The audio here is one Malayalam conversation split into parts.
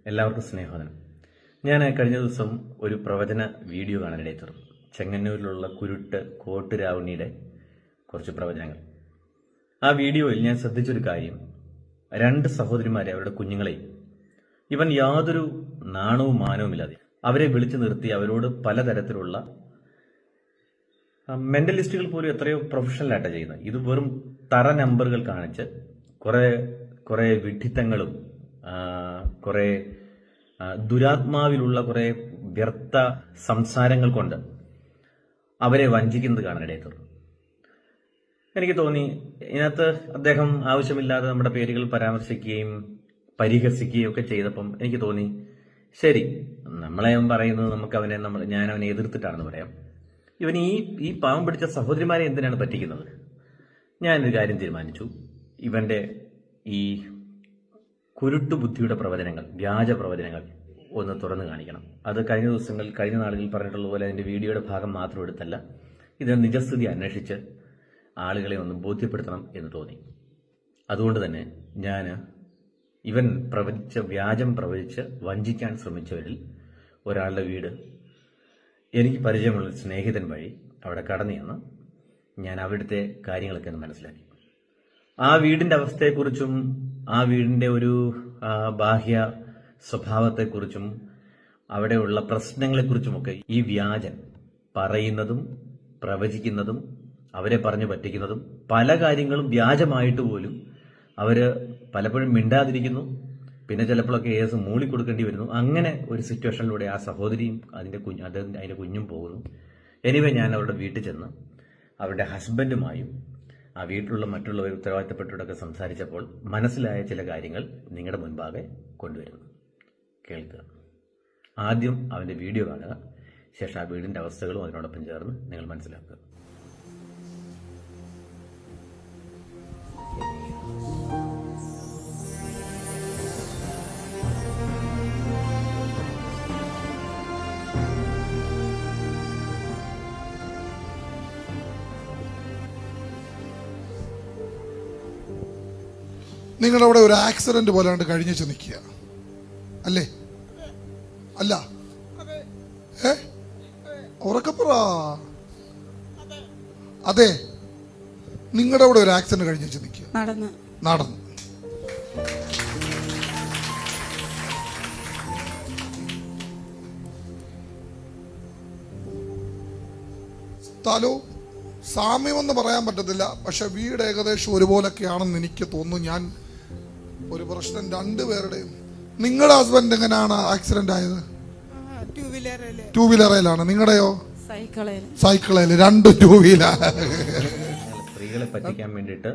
എല്ലാവർക്കും സ്നേഹവന്ദനം. ഞാൻ കഴിഞ്ഞ ദിവസം ഒരു പ്രവചന വീഡിയോ കാണാനിടയിൽ തീർന്നു. ചെങ്ങന്നൂരിലുള്ള കുരുട്ട് കോട്ട് രാവണിയുടെ കുറച്ച് പ്രവചനങ്ങൾ. ആ വീഡിയോയിൽ ഞാൻ ശ്രദ്ധിച്ചൊരു കാര്യം, രണ്ട് സഹോദരിമാരെ, അവരുടെ കുഞ്ഞുങ്ങളെയും ഇവൻ യാതൊരു നാണവും മാനവുമില്ലാതെ അവരെ വിളിച്ചു നിർത്തി അവരോട് പലതരത്തിലുള്ള മെന്റലിസ്റ്റുകൾ പോലും എത്രയോ പ്രൊഫഷണലായിട്ടാണ് ചെയ്യുന്നത്. ഇത് വെറും തറ നമ്പറുകൾ കാണിച്ച് കുറെ വിഡ്ഢിത്തങ്ങളും കുറെ ദുരാത്മാവിലുള്ള കുറെ വ്യർത്ഥ സംസാരങ്ങൾ കൊണ്ട് അവരെ വഞ്ചിക്കുന്നത് കാണാനിടയിൽ തീർന്നു. എനിക്ക് തോന്നി, ഇതിനകത്ത് അദ്ദേഹം ആവശ്യമില്ലാതെ നമ്മുടെ പേരുകൾ പരാമർശിക്കുകയും പരിഹസിക്കുകയും ഒക്കെ ചെയ്തപ്പം എനിക്ക് തോന്നി, ശരി, നമ്മളെ പറയുന്നത് ഞാൻ അവനെ എതിർത്തിട്ടാണെന്ന് പറയാം. ഇവൻ ഈ പാവം പിടിച്ച സഹോദരിമാരെ എന്തിനാണ് പറ്റിക്കുന്നത്? ഞാനൊരു കാര്യം തീരുമാനിച്ചു, ഇവന്റെ ഈ കുരുട്ടു ബുദ്ധിയുടെ പ്രവചനങ്ങൾ, വ്യാജ പ്രവചനങ്ങൾ ഒന്ന് തുറന്നു കാണിക്കണം. അത് കഴിഞ്ഞ നാളുകളിൽ പറഞ്ഞിട്ടുള്ള പോലെ അതിന്റെ വീഡിയോയുടെ ഭാഗം മാത്രം എടുത്തല്ല, ഇതിന്റെ നിജസ്ഥിതി അന്വേഷിച്ച് ആളുകളെ ഒന്ന് ബോധ്യപ്പെടുത്തണം എന്ന് തോന്നി. അതുകൊണ്ട് തന്നെ ഞാൻ ഇവൻ വ്യാജം പ്രവചിച്ച് വഞ്ചിക്കാൻ ശ്രമിച്ചവരിൽ ഒരാളുടെ വീട് എനിക്ക് പരിചയമുള്ള സ്നേഹിതൻ വഴി അവിടെ കടന്നു ചെന്ന് ഞാൻ അവിടുത്തെ കാര്യങ്ങളൊക്കെ ഒന്ന് മനസ്സിലാക്കി. ആ വീടിന്റെ അവസ്ഥയെക്കുറിച്ചും ആ വീടിന്റെ ഒരു ബാഹ്യ സ്വഭാവത്തെക്കുറിച്ചും അവിടെയുള്ള പ്രശ്നങ്ങളെക്കുറിച്ചുമൊക്കെ ഈ വ്യാജൻ പറയുന്നതും പ്രവചിക്കുന്നതും അവരെ പറഞ്ഞു പറ്റിക്കുന്നതും പല കാര്യങ്ങളും വ്യാജമായിട്ട് പോലും അവര് പലപ്പോഴും മിണ്ടാതിരിക്കുന്നു. പിന്നെ ചിലപ്പോഴൊക്കെ കേസ് മൂളിക്കൊടുക്കേണ്ടി വരുന്നു. അങ്ങനെ ഒരു സിറ്റുവേഷനിലൂടെ ആ സഹോദരിയും അതിന്റെ കുഞ്ഞും പോകുന്നു. എനിവേ, ഞാൻ അവരുടെ വീട്ടിൽ ചെന്ന് അവരുടെ ഹസ്ബൻഡുമായും ആ വീട്ടിലുള്ള മറ്റുള്ളവർ ഉത്തരവാദിത്തപ്പെട്ടവരൊക്കെ സംസാരിച്ചപ്പോൾ മനസ്സിലായ ചില കാര്യങ്ങൾ നിങ്ങളുടെ മുൻപാകെ കൊണ്ടുവരുന്നു. കേൾക്കുക. ആദ്യം അവന്റെ വീഡിയോ കാണുക, ശേഷം ആ വീടിന്റെ അവസ്ഥകളും അതിനോടൊപ്പം ചേർന്ന് നിങ്ങൾ മനസ്സിലാക്കുക. നിങ്ങളവിടെ ഒരു ആക്സിഡന്റ് പോലാണ്ട് കഴിഞ്ഞു നിൽക്കുക അല്ലേ? അല്ല, ഉറക്കപ്പുറ. അതെ, നിങ്ങളുടെ അവിടെ ഒരു ആക്സിഡന്റ് കഴിഞ്ഞു നിൽക്കുക. നടന്നു. സ്ഥലവും സാമ്യമെന്ന് പറയാൻ പറ്റത്തില്ല, പക്ഷെ വീട് ഏകദേശം ഒരുപോലൊക്കെയാണെന്ന് എനിക്ക് തോന്നുന്നു. ഞാൻ ഒരു പ്രശ്നം രണ്ടുപേരുടെയും. നിങ്ങളുടെ ഹസ്ബൻഡ് എങ്ങനെയാണ് ആക്സിഡന്റ് ആയത്? ടൂ വീലറിലാണ്. നിങ്ങളുടെയോ? സൈക്കിളിൽ. രണ്ട് ടൂ വീലർ. സ്ത്രീകളെ പറ്റിക്കാൻ വേണ്ടിയിട്ട്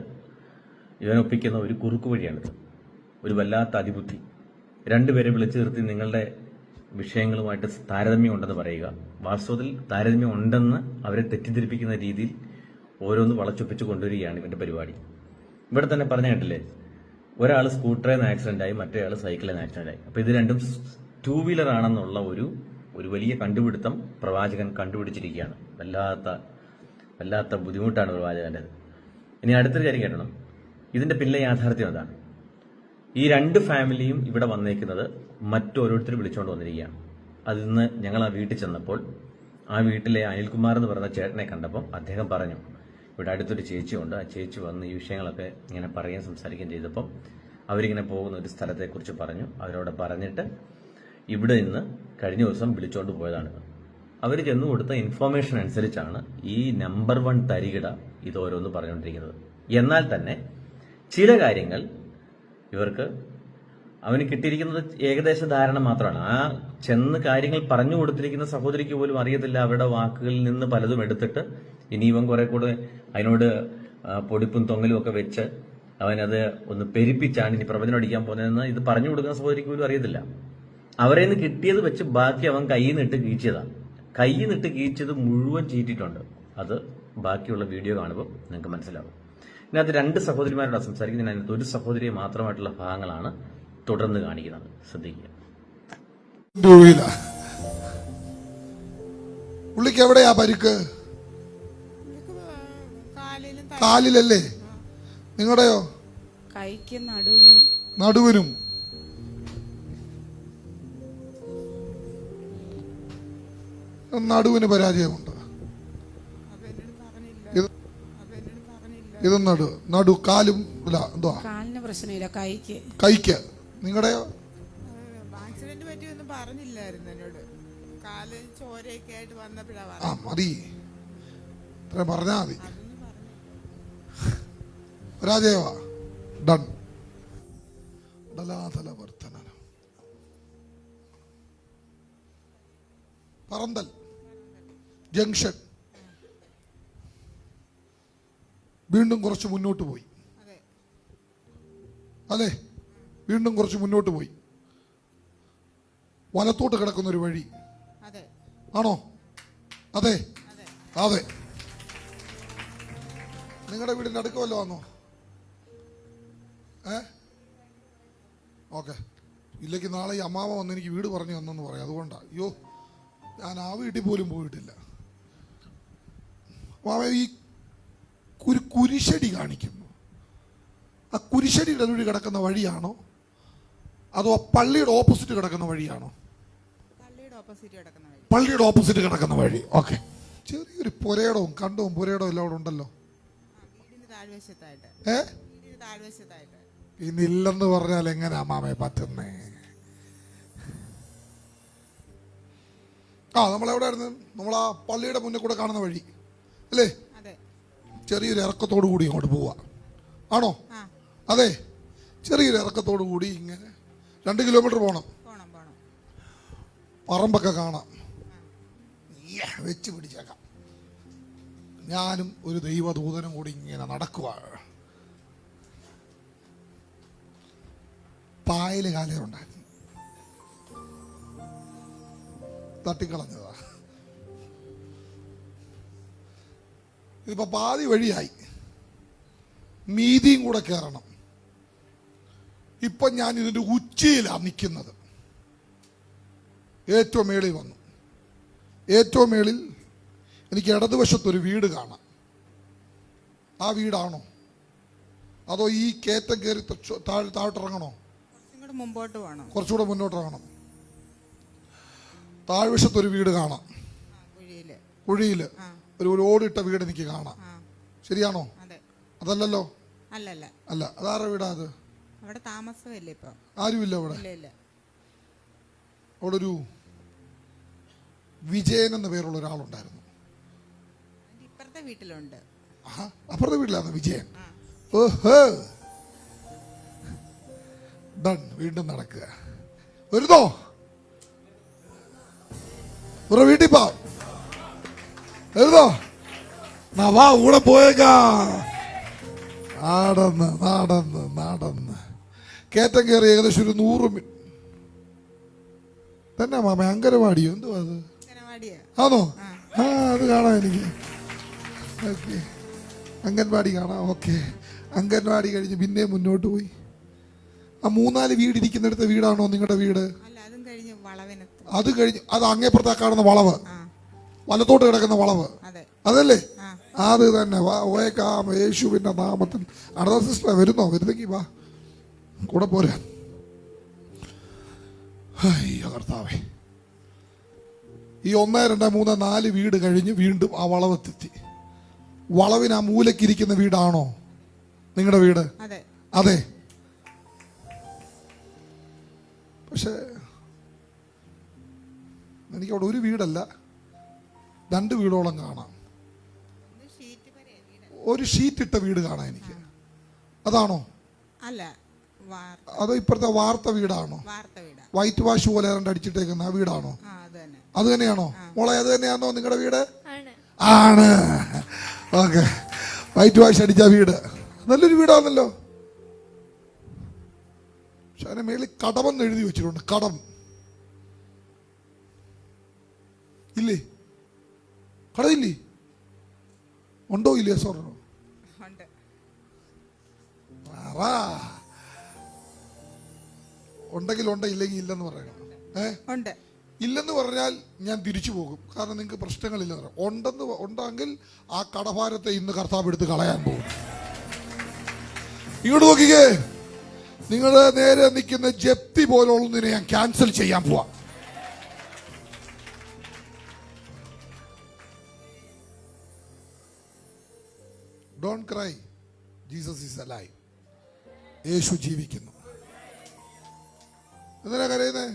ഇവൻ ഒപ്പിക്കുന്ന ഒരു കുറുക്കു വഴിയാണിത്. ഒരു വല്ലാത്ത അതിബുദ്ധി. രണ്ടുപേരെ വിളിച്ചു നിർത്തി നിങ്ങളുടെ വിഷയങ്ങളുമായിട്ട് താരതമ്യം ഉണ്ടെന്ന് പറയുക. വാസ്തവത്തിൽ താരതമ്യം ഉണ്ടെന്ന് അവരെ തെറ്റിദ്ധരിപ്പിക്കുന്ന രീതിയിൽ ഓരോന്ന് വളച്ചൊപ്പിച്ച് കൊണ്ടുവരികയാണ് ഇവന്റെ പരിപാടി. ഇവിടെ തന്നെ പറഞ്ഞ കേട്ടില്ലേ, ഒരാൾ സ്കൂട്ടറിൽ നിന്ന് ആക്സിഡന്റായി, മറ്റേ ആൾ സൈക്കിളിൽ നിന്ന് ആക്സിഡന്റായി. അപ്പൊ ഇത് രണ്ടും ടൂ വീലർ ആണെന്നുള്ള ഒരു വലിയ കണ്ടുപിടുത്തം പ്രവാചകൻ കണ്ടുപിടിച്ചിരിക്കുകയാണ്. വല്ലാത്ത ബുദ്ധിമുട്ടാണ് പ്രവാചകന്റെ. ഇനി അടുത്തൊരു കാര്യം കേട്ടണം, ഇതിന്റെ പിന്നിലെ യാഥാർത്ഥ്യം അതാണ്. ഈ രണ്ട് ഫാമിലിയും ഇവിടെ വന്നേക്കുന്നത് മറ്റോരോരുത്തർ വിളിച്ചുകൊണ്ട് വന്നിരിക്കുകയാണ്. അതിന്ന് ഞങ്ങൾ ആ വീട്ടിൽ ചെന്നപ്പോൾ ആ വീട്ടിലെ അനിൽകുമാർ എന്ന് പറയുന്ന ചേട്ടനെ കണ്ടപ്പോൾ അദ്ദേഹം പറഞ്ഞു, ഇവിടെ അടുത്തൊരു ചേച്ചിയുണ്ട്, ആ ചേച്ചി വന്ന് ഈ വിഷയങ്ങളൊക്കെ ഇങ്ങനെ പറയുകയും സംസാരിക്കുകയും ചെയ്തപ്പോൾ അവരിങ്ങനെ പോകുന്ന ഒരു സ്ഥലത്തെക്കുറിച്ച് പറഞ്ഞു. അവരോട് പറഞ്ഞിട്ട് ഇവിടെ നിന്ന് കഴിഞ്ഞ ദിവസം വിളിച്ചുകൊണ്ട് പോയതാണ്. അവർ ചെന്നു കൊടുത്ത ഇൻഫോർമേഷൻ അനുസരിച്ചാണ് ഈ നമ്പർ 1 തരികിട ഇത് ഓരോന്ന് പറഞ്ഞുകൊണ്ടിരിക്കുന്നത്. എന്നാൽ തന്നെ ചില കാര്യങ്ങൾ അവന് കിട്ടിയിരിക്കുന്നത് ഏകദേശ ധാരണ മാത്രമാണ്. ആ ചെന്ന് കാര്യങ്ങൾ പറഞ്ഞു കൊടുത്തിരിക്കുന്ന സഹോദരിക്ക് പോലും അറിയത്തില്ല. അവരുടെ വാക്കുകളിൽ നിന്ന് പലതും എടുത്തിട്ട് ഇനി ഇവൻ കുറെ കൂടെ അതിനോട് പൊടിപ്പും തൊങ്ങലും ഒക്കെ വെച്ച് അവനത് ഒന്ന് പെരുപ്പിച്ചാണ് ഇനി പ്രവചനം അടിക്കാൻ പോകുന്നതെന്ന് ഇത് പറഞ്ഞു കൊടുക്കുന്ന സഹോദരിക്ക് പോലും അറിയത്തില്ല. അവരെ നിന്ന് കിട്ടിയത് വെച്ച് ബാക്കി അവൻ കയ്യിൽ നിന്നിട്ട് കീച്ചതാണ്. കയ്യിൽ നിന്നിട്ട് കീച്ചത് മുഴുവൻ ചീറ്റിട്ടുണ്ട്. അത് ബാക്കിയുള്ള വീഡിയോ കാണുമ്പോൾ നിങ്ങൾക്ക് മനസ്സിലാവും. ഇതിനകത്ത് രണ്ട് സഹോദരിമാരോട് സംസാരിക്കുന്നത്. അതിനകത്ത് ഒരു സഹോദരിയെ മാത്രമായിട്ടുള്ള ഭാഗങ്ങളാണ് തുടർന്ന് കാണിക്കുന്നത്. ശ്രദ്ധിക്കുക. പുള്ളിക്ക് എവിടെയാ പരിക്ക്? കാലിലല്ലേ? നിങ്ങളുടെയോ? കൈക്കും നടുവിനും. നടുവിനും. നടുവിന് പരാജയമുണ്ട്. ഇത് ഇത് നടു കാലും ഇല്ല, എന്തുവാ കാലിന് പ്രശ്നമില്ല, കൈക്ക്. നിങ്ങളുടെയോ? ആക്സിഡന്റ് പറ്റിയൊന്നും പറഞ്ഞില്ലായിരുന്നു എന്നോട്. കാല് ചോരയൊക്കെ ആയിട്ട് വന്നപ്പോഴാ ആ മതി, ഇത്ര പറഞ്ഞാ മതി. പരാജയവാ. ഡൺ. പറന്തൽ ജംഗ്ഷൻ. വീണ്ടും കുറച്ച് മുന്നോട്ട് പോയി അല്ലേ? വീണ്ടും കുറച്ച് മുന്നോട്ട് പോയി. വലത്തോട്ട് കിടക്കുന്ന ഒരു വഴി ആണോ? അതെ അതെ. നിങ്ങളുടെ വീടിന്റെ അടുക്കമല്ലോ വന്നോ? ഓക്കെ. ഇല്ലെങ്കിൽ നാളെ ഈ അമ്മാവ വന്ന് എനിക്ക് വീട് പറഞ്ഞു തന്നെന്ന് പറയാം. അതുകൊണ്ടാണ്. അയ്യോ, ഞാൻ ആ വീട്ടിൽ പോലും പോയിട്ടില്ല. മാമ ഈ കുരിശടി കാണിക്കുന്നു. ആ കുരിശടിയുടെ വഴി കിടക്കുന്ന വഴിയാണോ അതോ പള്ളിയുടെ ഓപ്പോസിറ്റ് കിടക്കുന്ന വഴിയാണോ? പള്ളിയുടെ ഓപ്പോസിറ്റ് കിടക്കുന്ന വഴി. ഓക്കെ. ചെറിയൊരു പുരയിടവും കണ്ടവും പുരയിടവും എല്ലാം അവിടെ ഉണ്ടല്ലോ. ഇന്നില്ലെന്ന് പറഞ്ഞാൽ എങ്ങനെയാ മാമയെ പറ്റുന്നേ? നമ്മളെവിടെയായിരുന്നു? നമ്മൾ ആ പള്ളിയുടെ മുന്നിൽ കൂടെ കാണുന്ന വഴി അല്ലേ? ചെറിയൊരു ഇറക്കത്തോടു കൂടി അങ്ങോട്ട് പോവാ ആണോ? അതെ, ചെറിയൊരു ഇറക്കത്തോടു കൂടി ഇങ്ങനെ 2 കിലോമീറ്റർ പോണം. പറമ്പൊക്കെ കാണാം. വെച്ച് പിടിച്ചേക്കാം. ഞാനും ഒരു ദൈവദൂതനും കൂടി ഇങ്ങനെ നടക്കുക. പായല് കാലുണ്ടായിരുന്നു, തട്ടിക്കളഞ്ഞതാ. ഇതിപ്പോ പാതി വഴിയായി, മീതിയും കൂടെ കയറണം. ഇപ്പൊ ഞാൻ ഇതിന്റെ ഉച്ചയിലാണ് നിൽക്കുന്നത്. ഏറ്റവും മേളിൽ വന്നു. ഏറ്റവും മേളിൽ എനിക്ക് ഇടതുവശത്തൊരു വീട് കാണാം. ആ വീടാണോ അതോ ഈ കയറ്റം കയറി താഴോട്ടിറങ്ങണോ? മുമ്പോട്ട് വേണം, കുറച്ചുകൂടെ മുന്നോട്ട് ഇറങ്ങണം. താഴ്വശത്തൊരു വീട് കാണാം. കുഴിയില് ഒരു ഓടിട്ട വീട് എനിക്ക് കാണാം. ശരിയാണോ? അതല്ലല്ലോ. അല്ല, അതാരുടെ വീടാ അത്? അവിടെ താമസമില്ല ഇപ്പൊ, ആരുമില്ല അവിടെ. അവിടെ ഒരു വിജയൻ എന്ന പേരുള്ള ഒരാളുണ്ടായിരുന്നു. ഇപ്പുറത്തെ വീട്ടിലുണ്ട്. അപ്പുറത്തെ വീട്ടിലാണ് വിജയൻ. ഓഹോ, ഡൺ. വീണ്ടും നടക്കുക. വരുന്നോ? ഒരു വീട്ടിൽ പോ. വരുന്നോ? വാ, കൂടെ പോയേക്കാ. നടന്ന് നടന്ന് നടന്ന് കയറ്റം കയറി ഏകദേശം ഒരു 100 മിനിറ്റ് തന്നെ. മാമ അങ്കനവാടിയോ എന്തുവാ അത്? ആണോ? അത് കാണാം എനിക്ക്. ഓക്കെ, അംഗൻവാടി കാണാം. ഓക്കെ, അംഗൻവാടി കഴിഞ്ഞ് പിന്നെ മുന്നോട്ട് പോയി. ആ 3-4 വീട് ഇരിക്കുന്നിടത്തെ വീടാണോ നിങ്ങളുടെ വീട്? അത് കഴിഞ്ഞ് അത് അങ്ങേപ്പുറത്താ കാണുന്ന വളവ്, വലത്തോട്ട് കിടക്കുന്ന വളവ് അതല്ലേ? അത് തന്നെ. ഓയേക്കാം യേശുവിന്റെ നാമത്തിൽ. അടത സിസ്റ്റർ വരുന്നോ? വരുന്നെങ്കിൽ വാ, കൂടെ പോരാ. അയ്യോ കർത്താവേ. ഈ 1, 2, 3, 4 വീട് കഴിഞ്ഞ് വീണ്ടും ആ വളവത്തെത്തി. വളവിന് ആ മൂലക്കിരിക്കുന്ന വീടാണോ നിങ്ങളുടെ വീട്? അതെ. പക്ഷെ എനിക്കവിടെ ഒരു വീടല്ല, 2 വീടോളം കാണാം. ഒരു ഷീറ്റ് ഇട്ട വീട് കാണാം എനിക്ക്. അതാണോ? അതോ ഇപ്പഴത്തെ വാർത്ത വീടാണോ? വൈറ്റ് വാഷ് പോലെ അടിച്ചിട്ടേക്കുന്ന ആ വീടാണോ? അത് തന്നെയാണോ മോളെ? അത് തന്നെയാണോ നിങ്ങളുടെ വീട്? ആണ്. ഓക്കെ, വൈറ്റ് വാഷ് അടിച്ച വീട് നല്ലൊരു വീടാണല്ലോ. പക്ഷെ അതിന് മേളിൽ കടമെന്ന് എഴുതി വെച്ചിട്ടുണ്ട്. കടം ഇല്ലേ? കടമില്ലേ? ഉണ്ടോ ഇല്ലേ? സ്വർണ്ണോ ഉണ്ടെങ്കിൽ ഉണ്ട്, ഇല്ലെങ്കിൽ ഇല്ലെന്ന് പറയണം. ഇല്ലെന്ന് പറഞ്ഞാൽ ഞാൻ തിരിച്ചു പോകും. കാരണം നിങ്ങൾക്ക് പ്രശ്നങ്ങളില്ല. ഉണ്ടെങ്കിൽ ആ കടഭാരത്തെ ഇന്ന് കർത്താവ് എടുത്ത് കളയാൻ പോകും. ഇങ്ങോട്ട് നോക്കിക്കേ. നിങ്ങളുടെ നേരെ നിൽക്കുന്ന ജപ്തി പോലുള്ളതിനെ ഞാൻ ക്യാൻസൽ ചെയ്യാൻ പോവാ. Don't cry, Jesus is alive. യേശു ജീവിക്കുന്നു. എന്തിനാ കരയുന്നേ?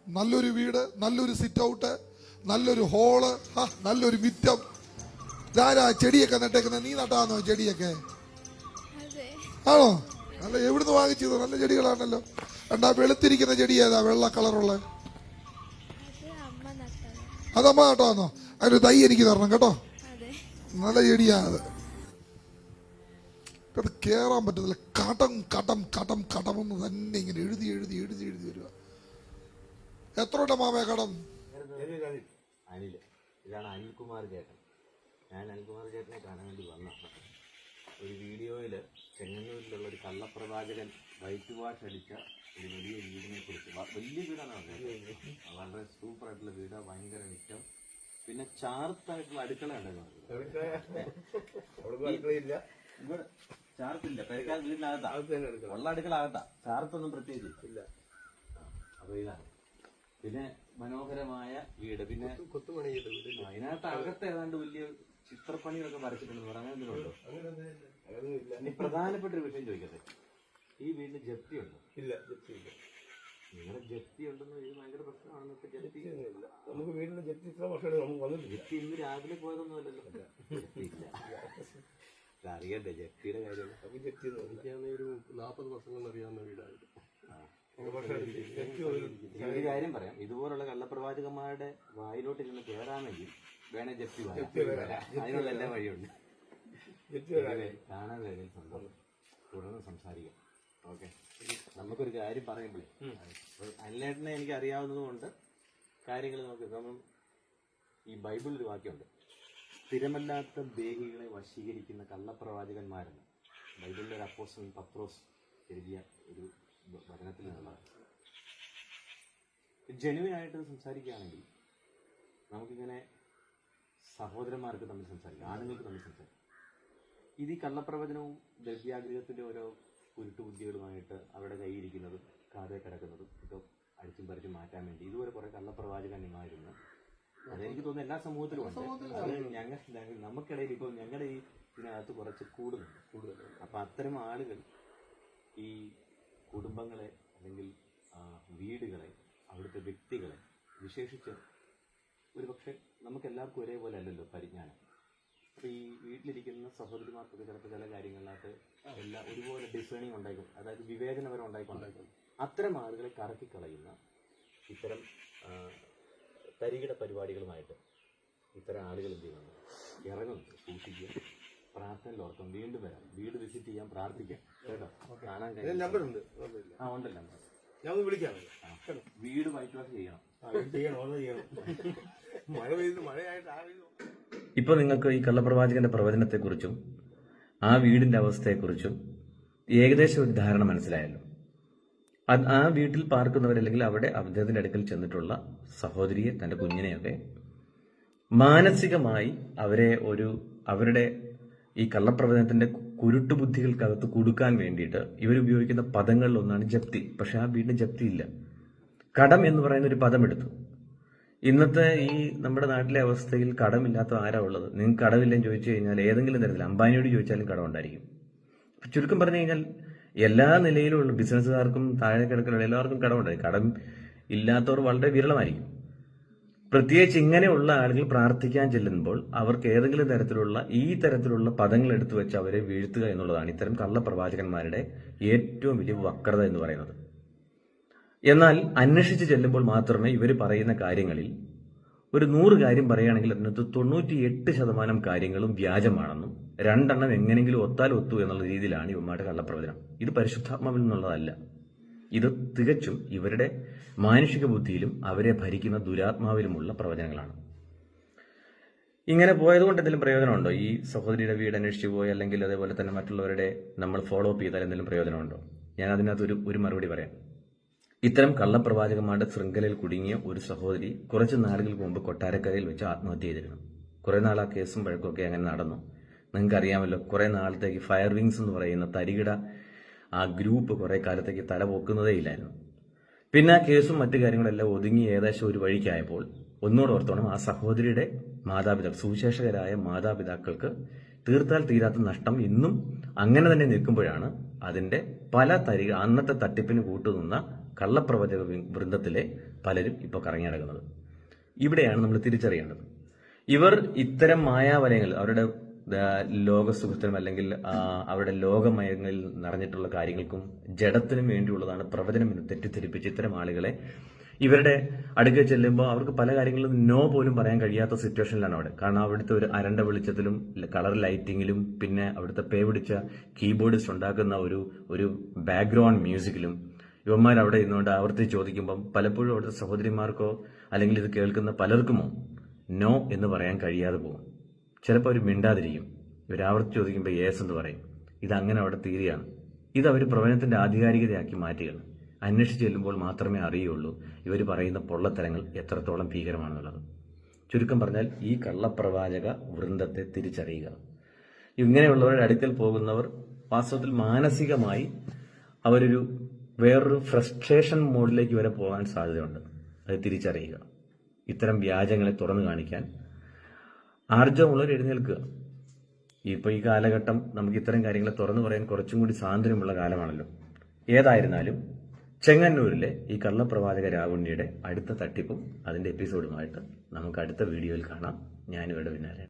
നല്ലൊരു വീട്, നല്ലൊരു സിറ്റ് ഔട്ട്, നല്ലൊരു ഹോള്, നല്ലൊരു മിറ്റം. ഇതാരാ ചെടിയൊക്കെ നട്ടേക്കുന്നത്? നീ നട്ടാന്നോ ചെടിയൊക്കെ? ആണോ? നല്ല എവിടുന്ന് വാങ്ങിച്ചത്? നല്ല ചെടികളാണല്ലോ. എന്താ വെളുത്തിരിക്കുന്ന ചെടി ഏതാ? വെള്ള കളറുള്ള അതമ്മ നട്ടാന്നോ? അതിന് തൈ എനിക്ക് തരണം കേട്ടോ. നല്ല ചെടിയാ അത്. അത് കേറാൻ പറ്റത്തില്ല. കടം കടം കടം കടമെന്ന് തന്നെ ഇങ്ങനെ എഴുതി എഴുതി എഴുതി എഴുതി വരിക. എത്ര ഉണ്ട് മാമേ കടം? അനിൽ, ഇതാണ് അനിൽകുമാർ ചേട്ടൻ. ഞാൻ അനിൽകുമാർ ചേട്ടനെ കാണാൻ വേണ്ടി വന്നതാണ്. ഒരു വീഡിയോയിൽ ചെങ്ങന്നൂരിലുള്ള ഒരു കള്ളപ്രവാചകൻ വൈറ്റ് വാഷ് അടിച്ച ഒരു വലിയ വീടിനെ കുറിച്ച്, വലിയ വീടാണ് പറഞ്ഞത്, വളരെ സൂപ്പർ ആയിട്ടുള്ള വീട്, ഭയങ്കര മിറ്റം, പിന്നെ ചാർത്തായിട്ടുള്ള അടുക്കള ഉണ്ടെന്ന് ഇവിടെ ചാർത്തില്ല. പെരക്കാർ വീടിനകത്താ ഉള്ള അടുക്കള അകത്താ, ചാർത്തൊന്നും പ്രത്യേകിച്ച് ഇല്ല. അപ്പൊ ഇതാണ്. പിന്നെ മനോഹരമായ വീട്, പിന്നെ കൊത്തുപണി ചെയ്ത വീട്. അതിനകത്ത് അകത്ത് ഏതാണ്ട് വലിയ ചിത്രപ്പണികളൊക്കെ വരച്ചിട്ടുണ്ടെന്ന് പറയാൻ എന്തിനുണ്ടോ? ഇനി പ്രധാനപ്പെട്ട ഒരു വിഷയം ചോദിക്കട്ടെ, ഈ വീടിന് ജപ്തി ഉണ്ടോ? ഇല്ല, ജപ്തി ഇല്ല. നിങ്ങളുടെ ജപ്തി ഉണ്ടെന്ന് ഇത് ഭയങ്കര പ്രശ്നമാണെന്ന്. ഇപ്പൊ ജപ്തി ഇല്ല. നമുക്ക് വീടിന് ജപ്തി ഇത്ര വർഷമാണ് നമുക്ക് വന്നിട്ട്. ജപ്തി ഇന്ന് രാവിലെ പോയതൊന്നും അല്ലല്ലോ. ജപ്തി ഇല്ല. അറിയണ്ടേ ജപ്തിയുടെ കാര്യം? അപ്പൊ ജപ്തി ഒരു 40 വർഷങ്ങൾ അറിയാവുന്ന വീടാണ്. ഒരു കാര്യം പറയാം, ഇതുപോലുള്ള കള്ളപ്രവാചകന്മാരുടെ വായിലോട്ട് ഇരുന്ന് കയറാമെങ്കിൽ വേണേ ജപ്തി അതിനുള്ള എല്ലാ വഴിയുണ്ട്. കാണാൻ വരെ സന്തോഷം. തുടർന്ന് സംസാരിക്കാം. ഓക്കെ, നമുക്കൊരു കാര്യം പറയുമ്പോഴേ, അനിലേട്ടനെ എനിക്ക് അറിയാവുന്നത് കൊണ്ട് കാര്യങ്ങൾ നമുക്ക്, നമ്മൾ ഈ ബൈബിളിൽ വാക്യമുണ്ട്, സ്ഥിരമല്ലാത്ത ദേഹികളെ വശീകരിക്കുന്ന കള്ളപ്രവാചകന്മാരെന്ന്. ബൈബിളിലെ ഒരു അപ്പോസ്തലൻ പത്രോസ് എഴുതിയ ഒരു വചനത്തിൽ നിന്നുള്ളതാണ്. ജെനുവിനായിട്ട് സംസാരിക്കുകയാണെങ്കിൽ നമുക്കിങ്ങനെ സഹോദരന്മാർക്ക് തമ്മിൽ സംസാരിക്കാം, ആണുങ്ങൾക്ക് തമ്മിൽ സംസാരിക്കാം. ഇത് ഈ കള്ളപ്രവചനവും ദ്രവ്യാഗ്രഹത്തിന്റെ ഓരോ കുരുട്ടുബുദ്ധികളുമായിട്ട് അവരുടെ കൈയിരിക്കുന്നതും കാതെ കിടക്കുന്നതും ഒക്കെ അടിച്ചും പറിച്ചും മാറ്റാൻ വേണ്ടി ഇതുപോലെ കുറെ കള്ളപ്രവാചകന്മാരുന്നു. അതെനിക്ക് തോന്നുന്നു എല്ലാ സമൂഹത്തിലും ഉണ്ട്. അത് നമുക്കിടയിൽ ഇപ്പോൾ ഞങ്ങളുടെ ഈ ഇതിനകത്ത് കുറച്ച് കൂടുതലുണ്ട്. അപ്പൊ അത്തരം ആളുകൾ ഈ കുടുംബങ്ങളെ അല്ലെങ്കിൽ വീടുകളെ, അവിടുത്തെ വ്യക്തികളെ, വിശേഷിച്ച് ഒരുപക്ഷെ നമുക്ക് എല്ലാവർക്കും ഒരേപോലെ അല്ലല്ലോ പരിജ്ഞാനം. അപ്പൊ ഈ വീട്ടിലിരിക്കുന്ന സഹോദരിമാർക്കൊക്കെ ചിലപ്പോൾ ചില കാര്യങ്ങളിനകത്ത് എല്ലാം ഒരുപോലെ ഡിസേണിങ് ഉണ്ടായിക്കും, അതായത് വിവേചനപരം ഉണ്ടായിക്കൊണ്ടായിരിക്കും. അത്തരം ആളുകളെ കറക്കിക്കളയുന്ന ഇത്തരം തരികിട പരിപാടികളുമായിട്ട് ഇത്തരം ആളുകൾ എന്ത് ചെയ്യുന്നുണ്ട്? ഇറങ്ങുന്നുണ്ട്. സൂക്ഷിക്കുക, പ്രാർത്ഥനയിൽ ഓർക്കും, വീണ്ടും വരാം, വീട് വിസിറ്റ് ചെയ്യാൻ, പ്രാർത്ഥിക്കാം കേട്ടോ. കാണാൻ കഴിയും. ഉണ്ടല്ലോ, ഞാൻ വിളിക്കാം. വീട് വൈറ്റ് വാഷ് ചെയ്യണം. ഇപ്പൊ നിങ്ങൾക്ക് ഈ കള്ളപ്രവാചകന്റെ പ്രവചനത്തെക്കുറിച്ചും ആ വീടിന്റെ അവസ്ഥയെക്കുറിച്ചും ഏകദേശം ഒരു ധാരണ മനസ്സിലായല്ലോ. ആ വീട്ടിൽ പാർക്കുന്നവരല്ലെങ്കിൽ അവിടെ അദ്ദേഹത്തിന്റെ അടുക്കൽ ചെന്നിട്ടുള്ള സഹോദരിയെ, തന്റെ കുഞ്ഞിനെയൊക്കെ മാനസികമായി അവരുടെ ഈ കള്ളപ്രവചനത്തിന്റെ കുരുട്ടുബുദ്ധികൾക്കകത്ത് കൊടുക്കാൻ വേണ്ടിയിട്ട് ഇവരുപയോഗിക്കുന്ന പദങ്ങളിലൊന്നാണ് ജപ്തി. പക്ഷെ ആ വീടിന് ജപ്തി ഇല്ല. കടം എന്ന് പറയുന്ന ഒരു പദം എടുത്തു. ഇന്നത്തെ ഈ നമ്മുടെ നാട്ടിലെ അവസ്ഥയിൽ കടമില്ലാത്ത ആരാ ഉള്ളത്? നിങ്ങൾക്ക് കടമില്ലെന്ന് ചോദിച്ചു കഴിഞ്ഞാൽ ഏതെങ്കിലും തരത്തിൽ അംബാനിയോട് ചോദിച്ചാലും കടം ഉണ്ടായിരിക്കും. ചുരുക്കം പറഞ്ഞു കഴിഞ്ഞാൽ എല്ലാ നിലയിലുള്ള ബിസിനസ്സുകാർക്കും താഴെ കിടക്കുന്ന എല്ലാവർക്കും കടമുണ്ടായിരിക്കും. കടം ഇല്ലാത്തവർ വളരെ വിരളമായിരിക്കും. പ്രത്യേകിച്ച് ഇങ്ങനെയുള്ള ആളുകൾ പ്രാർത്ഥിക്കാൻ ചെല്ലുമ്പോൾ അവർക്ക് ഏതെങ്കിലും തരത്തിലുള്ള പദങ്ങൾ എടുത്തു വെച്ച് അവരെ വീഴ്ത്തുക എന്നുള്ളതാണ് ഇത്തരം കള്ളപ്രവാചകന്മാരുടെ ഏറ്റവും വലിയ വക്രത എന്ന് പറയുന്നത്. എന്നാൽ അന്വേഷിച്ച് ചെല്ലുമ്പോൾ മാത്രമേ ഇവർ പറയുന്ന കാര്യങ്ങളിൽ ഒരു 100 കാര്യം പറയുകയാണെങ്കിൽ അതിനകത്ത് 98% കാര്യങ്ങളും വ്യാജമാണെന്നും 2 എണ്ണം എങ്ങനെയെങ്കിലും ഒത്തു എന്നുള്ള രീതിയിലാണ് ഇവന്മാരുടെ കള്ളപ്രവചനം. ഇത് പരിശുദ്ധാത്മാവിൽ നിന്നുള്ളതല്ല. ഇത് തികച്ചും ഇവരുടെ മാനുഷിക ബുദ്ധിയിലും അവരെ ഭരിക്കുന്ന ദുരാത്മാവിലുമുള്ള പ്രവചനങ്ങളാണ്. ഇങ്ങനെ പോയതുകൊണ്ട് എന്തെങ്കിലും പ്രയോജനമുണ്ടോ? ഈ സഹോദരിയുടെ വീട് അന്വേഷിച്ചു പോയി, അല്ലെങ്കിൽ അതേപോലെ തന്നെ മറ്റുള്ളവരുടെ നമ്മൾ ഫോളോ അപ്പ് ചെയ്താൽ എന്തെങ്കിലും പ്രയോജനമുണ്ടോ? ഞാൻ അതിനകത്ത് ഒരു മറുപടി പറയാം. ഇത്തരം കള്ളപ്രവാചകന്മാരുടെ ശൃംഖലയിൽ കുടുങ്ങിയ ഒരു സഹോദരി കുറച്ച് നാളുകൾക്ക് മുമ്പ് കൊട്ടാരക്കരയിൽ വെച്ച് ആത്മഹത്യ ചെയ്തിരുന്നു. കുറെ നാൾ ആ കേസും പഴക്കമൊക്കെ അങ്ങനെ നടന്നു. നിങ്ങൾക്ക് അറിയാമല്ലോ, കുറെ നാളത്തേക്ക് ഫയർ വിങ്സ് എന്ന് പറയുന്ന തരികിട ആ ഗ്രൂപ്പ് കുറെ കാലത്തേക്ക് തല പൊക്കുന്നതേ ഇല്ലായിരുന്നു. പിന്നെ ആ കേസും മറ്റു കാര്യങ്ങളെല്ലാം ഒതുങ്ങി ഏകദേശം ഒരു വഴിക്കായപ്പോൾ ഒന്നുകൂടെ ഓർത്തോണം, ആ സഹോദരിയുടെ മാതാപിതാക്കൾ, സുവിശേഷകരായ മാതാപിതാക്കൾക്ക് തീർത്താൽ തീരാത്ത നഷ്ടം ഇന്നും അങ്ങനെ തന്നെ നിൽക്കുമ്പോഴാണ് അതിന്റെ പല അന്നത്തെ തട്ടിപ്പിന് കൂട്ടുനിന്ന കള്ളപ്രവചക വൃന്ദത്തിലെ പലരും ഇപ്പോൾ കറങ്ങി നടക്കുന്നത്. ഇവിടെയാണ് നമ്മൾ തിരിച്ചറിയേണ്ടത്. ഇവർ ഇത്തരം മായാവലയങ്ങൾ അവരുടെ ലോകസുഖത്തിനും അല്ലെങ്കിൽ അവരുടെ ലോകമയങ്ങളിൽ നിറഞ്ഞിട്ടുള്ള കാര്യങ്ങൾക്കും ജഡത്തിനും വേണ്ടിയുള്ളതാണ് പ്രവചനം എന്ന് തെറ്റിദ്ധരിപ്പിച്ച് ഇത്തരം ആളുകളെ ഇവരുടെ അടുക്കൽ ചെല്ലുമ്പോൾ അവർക്ക് പല കാര്യങ്ങളും നോ പോലും പറയാൻ കഴിയാത്ത സിറ്റുവേഷനിലാണ് അവിടെ. കാരണം അവിടുത്തെ ഒരു അരണ്ട വെളിച്ചത്തിലും കളർ ലൈറ്റിങ്ങിലും പിന്നെ അവിടുത്തെ പേ പിടിച്ച കീബോർഡിസ്റ്റ് ഉണ്ടാക്കുന്ന ഒരു ബാക്ക്ഗ്രൗണ്ട് മ്യൂസിക്കിലും ഇവന്മാർ അവിടെ ഇരുന്നുകൊണ്ട് ആവർത്തിച്ച് ചോദിക്കുമ്പം പലപ്പോഴും അവിടുത്തെ സഹോദരിമാർക്കോ അല്ലെങ്കിൽ ഇത് കേൾക്കുന്ന പലർക്കുമോ നോ എന്ന് പറയാൻ കഴിയാതെ പോകും. ചിലപ്പോൾ അവർ മിണ്ടാതിരിക്കും. ഇവരാവർത്തി ചോദിക്കുമ്പോൾ യേസ് എന്ന് പറയും. ഇതങ്ങനെ അവിടെ തീരുകയാണ്. ഇത് അവർ പ്രവചനത്തിന്റെ ആധികാരികതയാക്കി മാറ്റുകയാണ്. അന്വേഷിച്ച് ചെല്ലുമ്പോൾ മാത്രമേ അറിയുള്ളൂ ഇവർ പറയുന്ന പൊള്ളത്തരങ്ങൾ എത്രത്തോളം ഭീകരമാണെന്നുള്ളത്. ചുരുക്കം പറഞ്ഞാൽ ഈ കള്ളപ്രവാചക വൃന്ദത്തെ തിരിച്ചറിയുക. ഇങ്ങനെയുള്ളവരുടെ അടുക്കൽ പോകുന്നവർ വാസ്തവത്തിൽ മാനസികമായി അവരൊരു വേറൊരു ഫ്രസ്ട്രേഷൻ മോഡിലേക്ക് വരെ പോകാൻ സാധ്യതയുണ്ട്. അത് തിരിച്ചറിയുക. ഇത്തരം വ്യാജങ്ങളെ തുറന്നു കാണിക്കാൻ ആർജവമുള്ളവർ എഴുന്നേൽക്കുക. ഇപ്പോൾ ഈ കാലഘട്ടം നമുക്ക് ഇത്തരം കാര്യങ്ങളെ തുറന്നു പറയാൻ കുറച്ചും കൂടി സ്വാതന്ത്ര്യമുള്ള കാലമാണല്ലോ. ഏതായിരുന്നാലും ചെങ്ങന്നൂരിലെ ഈ കള്ളപ്രവാചക രാവുണ്ണിയുടെ അടുത്ത തട്ടിപ്പും അതിന്റെ എപ്പിസോഡുമായിട്ട് നമുക്ക് അടുത്ത വീഡിയോയിൽ കാണാം. ഞാനിവിടെ പിന്നാലെ.